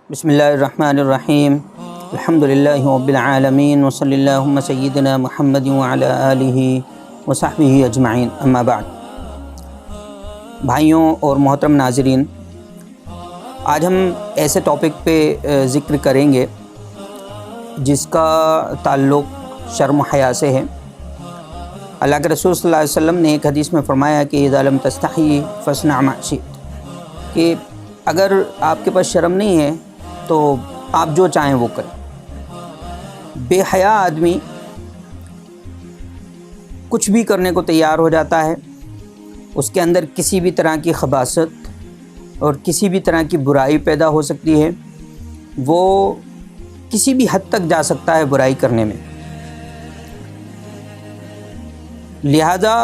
بسم اللہ الرحمن الرحیم الحمدللہ رب العالمین وصلی اللہم سیدنا محمد وعلی آلہ وصحبہ اجمعین، اما بعد۔ بھائیوں اور محترم ناظرین، آج ہم ایسے ٹاپک پہ ذکر کریں گے جس کا تعلق شرم و حیا سے ہے۔ اللہ کے رسول صلی اللہ علیہ وسلم نے ایک حدیث میں فرمایا کہ اذا لم تستحی فاصنع ما شئت، کہ اگر آپ کے پاس شرم نہیں ہے تو آپ جو چاہیں وہ کریں۔ بے حیا آدمی کچھ بھی کرنے کو تیار ہو جاتا ہے، اس کے اندر کسی بھی طرح کی خباثت اور کسی بھی طرح کی برائی پیدا ہو سکتی ہے، وہ کسی بھی حد تک جا سکتا ہے برائی کرنے میں۔ لہذا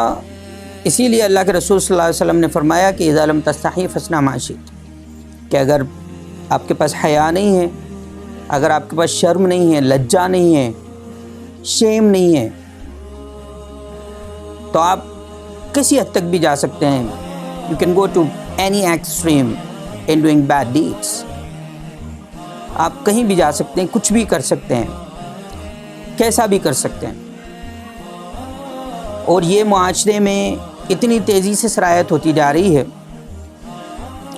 اسی لیے اللہ کے رسول صلی اللہ علیہ وسلم نے فرمایا کہ اذا لم تستحی فاصنع ما شئت، کہ اگر آپ کے پاس حیا نہیں ہے، اگر آپ کے پاس شرم نہیں ہے، لجا نہیں ہے، شیم نہیں ہے، تو آپ کسی حد تک بھی جا سکتے ہیں۔ You can go to any extreme in doing bad deeds۔ آپ کہیں بھی جا سکتے ہیں، کچھ بھی کر سکتے ہیں، کیسا بھی کر سکتے ہیں۔ اور یہ معاشرے میں اتنی تیزی سے سرایت ہوتی جا رہی ہے،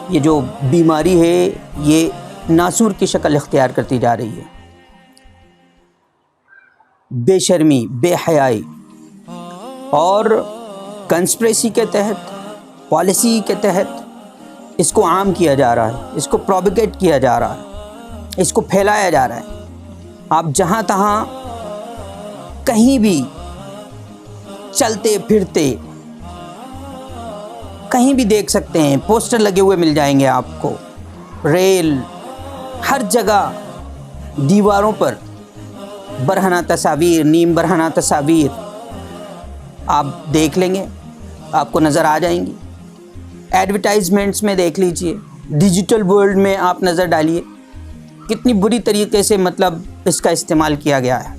یہ جو بیماری ہے یہ ناسور کی شکل اختیار کرتی جا رہی ہے۔ بے شرمی، بے حیائی اور کنسپریسی کے تحت، پالیسی کے تحت اس کو عام کیا جا رہا ہے، اس کو پروپیگیٹ کیا جا رہا ہے، اس کو پھیلایا جا رہا ہے۔ آپ جہاں تہاں کہیں بھی چلتے پھرتے کہیں بھی دیکھ سکتے ہیں، پوسٹر لگے ہوئے مل جائیں گے آپ کو، ریل، ہر جگہ دیواروں پر برہنہ تصاویر، نیم برہنہ تصاویر آپ دیکھ لیں گے، آپ کو نظر آ جائیں گی۔ ایڈورٹائزمنٹس میں دیکھ لیجئے، ڈیجیٹل ورلڈ میں آپ نظر ڈالیے، کتنی بری طریقے سے اس کا استعمال کیا گیا ہے،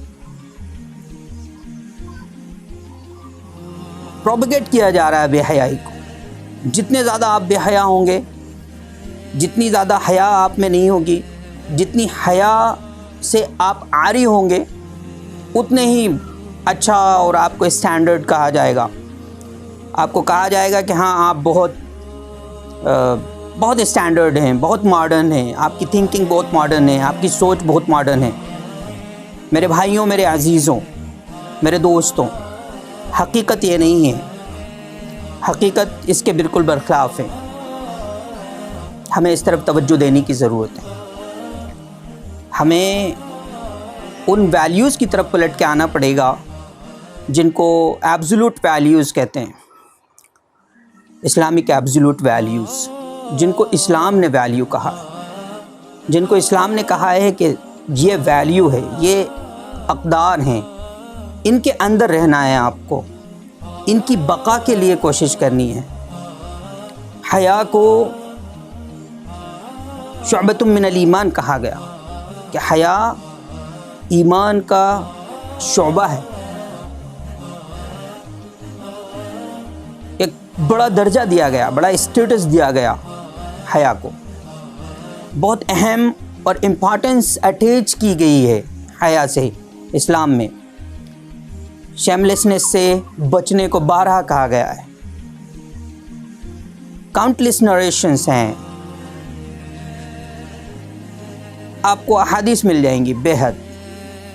پروپیگیٹ کیا جا رہا ہے بے حیائی کو۔ جتنے زیادہ آپ بے حیا ہوں گے، جتنی زیادہ حیا آپ میں نہیں ہوگی، جتنی حیا سے آپ عاری ہوں گے، اتنے ہی اچھا اور آپ کو اسٹینڈرڈ کہا جائے گا۔ آپ کو کہا جائے گا کہ ہاں آپ بہت اسٹینڈرڈ ہیں، بہت ماڈرن ہیں، آپ کی تھنکنگ بہت ماڈرن ہے، آپ کی سوچ بہت ماڈرن ہے۔ میرے بھائیوں، میرے عزیزوں، میرے دوستوں، حقیقت یہ نہیں ہے، حقیقت اس کے بالکل برخلاف ہے۔ ہمیں اس طرف توجہ دینے کی ضرورت ہے۔ ہمیں ان ویلیوز کی طرف پلٹ کے آنا پڑے گا جن کو ایبسولوٹ ویلیوز کہتے ہیں، اسلامک ایبسولوٹ ویلیوز، جن کو اسلام نے ویلیو کہا ہے، جن کو اسلام نے کہا ہے کہ یہ ویلیو ہے، یہ اقدار ہیں، ان کے اندر رہنا ہے، آپ کو ان کی بقا کے لیے کوشش کرنی ہے۔ حیا کو شعبۃ من الایمان کہا گیا کہ حیا ایمان کا شعبہ ہے، ایک بڑا درجہ دیا گیا، بڑا اسٹیٹس دیا گیا حیا کو، بہت اہم اور امپورٹنس اٹیچ کی گئی ہے حیا سے اسلام میں۔ شیملیسنس سے بچنے کو بارہا کہا گیا ہے۔ کاؤنٹلیس نریشنز ہیں، آپ کو احادیث مل جائیں گی،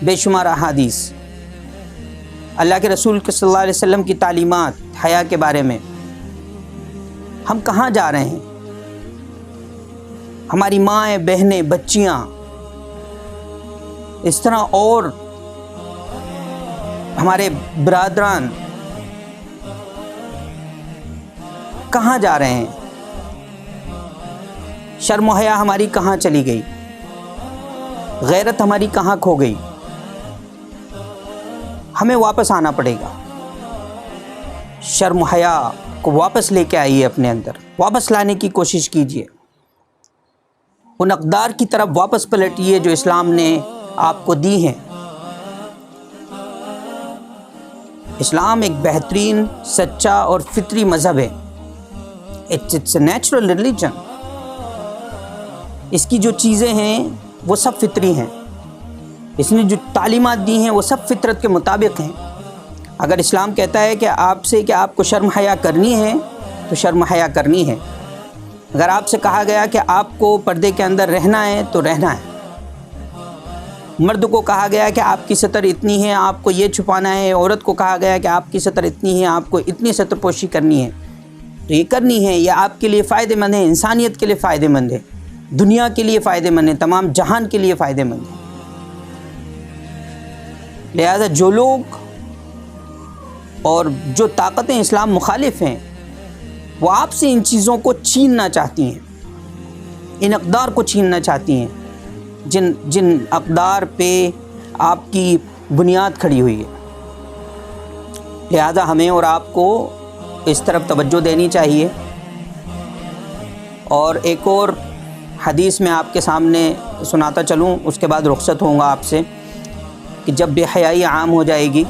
بے شمار احادیث، اللہ کے رسول صلی اللہ علیہ وسلم کی تعلیمات حیا کے بارے میں۔ ہم کہاں جا رہے ہیں؟ ہماری مائیں، بہنیں، بچیاں، اس طرح اور ہمارے برادران کہاں جا رہے ہیں؟ شرم و حیا ہماری کہاں چلی گئی؟ غیرت ہماری کہاں کھو گئی؟ ہمیں واپس آنا پڑے گا۔ شرم و حیا کو واپس لے کے آئیے، اپنے اندر واپس لانے کی کوشش کیجیے، ان اقدار کی طرف واپس پلٹیے جو اسلام نے آپ کو دی ہیں۔ اسلام ایک بہترین، سچا اور فطری مذہب ہے۔ It's a natural religion۔ اس کی جو چیزیں ہیں وہ سب فطری ہیں، اس نے جو تعلیمات دی ہیں وہ سب فطرت کے مطابق ہیں۔ اگر اسلام کہتا ہے کہ آپ سے کہ آپ کو شرم حیا کرنی ہے تو شرم حیا کرنی ہے، اگر آپ سے کہا گیا کہ آپ کو پردے کے اندر رہنا ہے تو رہنا ہے، مرد کو کہا گیا کہ آپ کی سطر اتنی ہے آپ کو یہ چھپانا ہے، عورت کو کہا گیا کہ آپ کی سطر اتنی ہے آپ کو اتنی سطر پوشی کرنی ہے، تو یہ کرنی ہے۔ یہ آپ کے لیے فائدہ مند ہے، انسانیت کے لیے فائدہ مند ہے، دنیا کے لیے فائدہ مند ہے، تمام جہان کے لیے فائدہ مند ہے۔ لہذا جو لوگ اور جو طاقتیں اسلام مخالف ہیں وہ آپ سے ان چیزوں کو چھیننا چاہتی ہیں، ان اقدار کو چھیننا چاہتی ہیں جن اقدار پہ آپ کی بنیاد کھڑی ہوئی ہے۔ لہذا ہمیں اور آپ کو اس طرف توجہ دینی چاہیے۔ اور ایک اور حدیث میں آپ کے سامنے سناتا چلوں، اس کے بعد رخصت ہوں گا آپ سے، کہ جب بے حیائی عام ہو جائے گی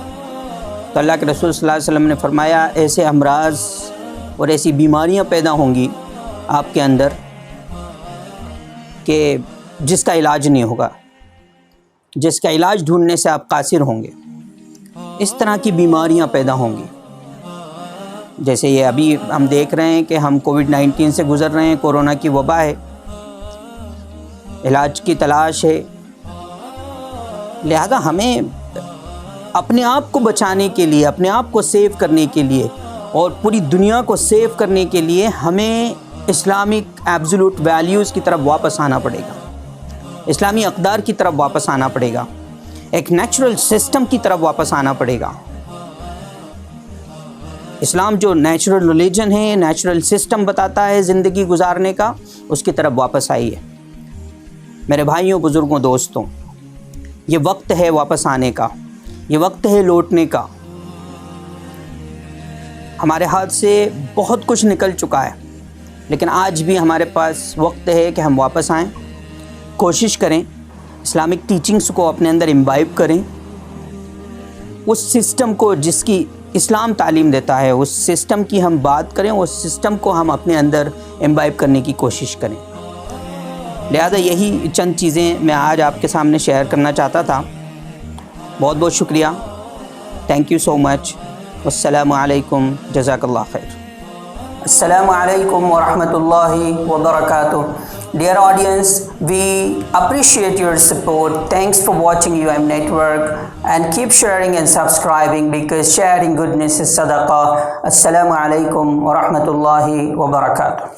تو اللہ کے رسول صلی اللہ علیہ وسلم نے فرمایا ایسے امراض اور ایسی بیماریاں پیدا ہوں گی آپ کے اندر کہ جس کا علاج نہیں ہوگا، جس کا علاج ڈھونڈنے سے آپ قاصر ہوں گے۔ اس طرح کی بیماریاں پیدا ہوں گی، جیسے یہ ابھی ہم دیکھ رہے ہیں کہ ہم کووڈ-19 سے گزر رہے ہیں، کورونا کی وبا ہے، علاج کی تلاش ہے۔ لہذا ہمیں اپنے آپ کو بچانے کے لیے، اپنے آپ کو سیو کرنے کے لیے اور پوری دنیا کو سیو کرنے کے لیے ہمیں اسلامک ایبسولوٹ ویلیوز کی طرف واپس آنا پڑے گا، اسلامی اقدار کی طرف واپس آنا پڑے گا، ایک نیچرل سسٹم کی طرف واپس آنا پڑے گا۔ اسلام جو نیچرل ریلیجن ہے، نیچرل سسٹم بتاتا ہے زندگی گزارنے کا، اس کی طرف واپس آئیے۔ میرے بھائیوں، بزرگوں، دوستوں، یہ وقت ہے واپس آنے کا، یہ وقت ہے لوٹنے کا۔ ہمارے ہاتھ سے بہت کچھ نکل چکا ہے، لیکن آج بھی ہمارے پاس وقت ہے کہ ہم واپس آئیں، کوشش کریں، اسلامک ٹیچنگز کو اپنے اندر امبائب کریں، اس سسٹم کو جس کی اسلام تعلیم دیتا ہے اس سسٹم کی ہم بات کریں، اس سسٹم کو ہم اپنے اندر امبائب کرنے کی کوشش کریں۔ لہذا یہی چند چیزیں میں آج آپ کے سامنے شیئر کرنا چاہتا تھا۔ بہت بہت شکریہ، تھینک یو سو مچ، السلام علیکم، جزاک اللہ خیر۔ السلام علیکم ورحمۃ اللہ وبرکاتہ۔ Dear audience, we appreciate your support. Thanks for watching UM Network and keep sharing and subscribing because sharing goodness is sadaqah. Assalamu alaikum wa rahmatullahi wa barakatuh.